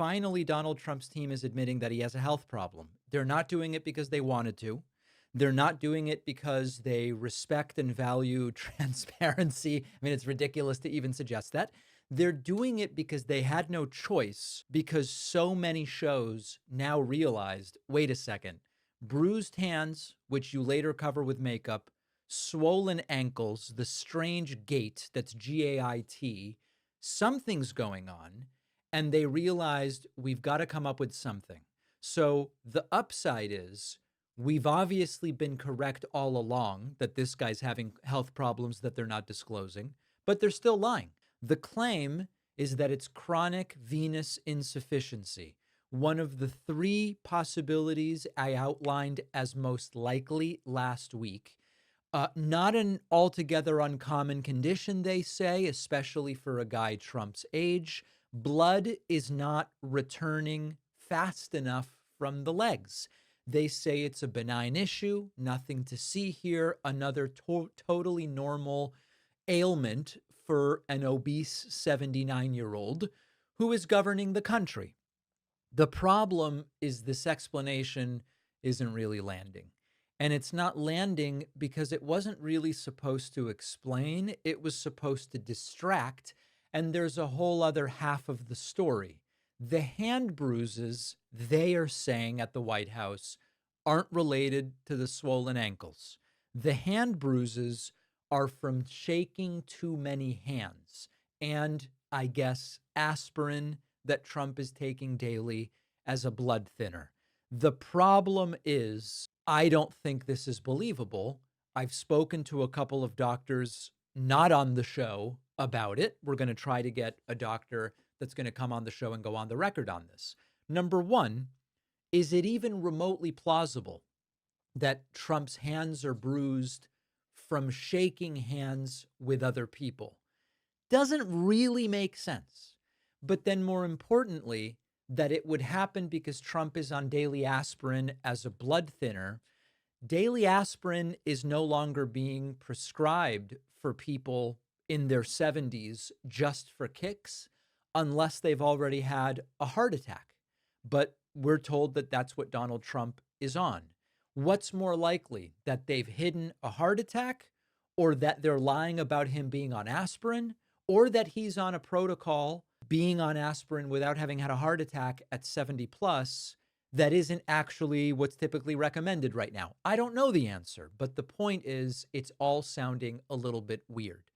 finally Donald Trump's team is admitting that he has a health problem. They're not doing it because they wanted to. They're not doing it because they respect and value transparency. I mean, it's ridiculous to even suggest that. They're doing it because they had no choice, because so many shows now realized, wait a second, bruised hands, which you later cover with makeup, swollen ankles, the strange gait, that's GAIT, something's going on. And they realized we've got to come up with something. So the upside is we've obviously been correct all along that this guy's having health problems that they're not disclosing, but they're still lying. The claim is that it's chronic venous insufficiency, one of the three possibilities I outlined as most likely last week. Not an altogether uncommon condition, they say, especially for a guy Trump's age. Blood is not returning fast enough from the legs. They say it's a benign issue, nothing to see here, another totally normal ailment for an obese 79-year-old who is governing the country. The problem is this explanation isn't really landing. And it's not landing because it wasn't really supposed to explain, it was supposed to distract. And there's a whole other half of the story. The hand bruises, they are saying at the White House, aren't related to the swollen ankles. The hand bruises are from shaking too many hands and, I guess, aspirin that Trump is taking daily as a blood thinner. The problem is, I don't think this is believable. I've spoken to a couple of doctors not on the show about it. We're going to try to get a doctor that's going to come on the show and go on the record on this. Number one, is it even remotely plausible that Trump's hands are bruised from shaking hands with other people? Doesn't really make sense. But then more importantly, that it would happen because Trump is on daily aspirin as a blood thinner. Daily aspirin is no longer being prescribed for people in their 70s just for kicks, unless they've already had a heart attack. But we're told that that's what Donald Trump is on. What's more likely, that they've hidden a heart attack, or that they're lying about him being on aspirin, or that he's on a protocol being on aspirin without having had a heart attack at 70 plus that isn't actually what's typically recommended right now? I don't know the answer, but the point is it's all sounding a little bit weird.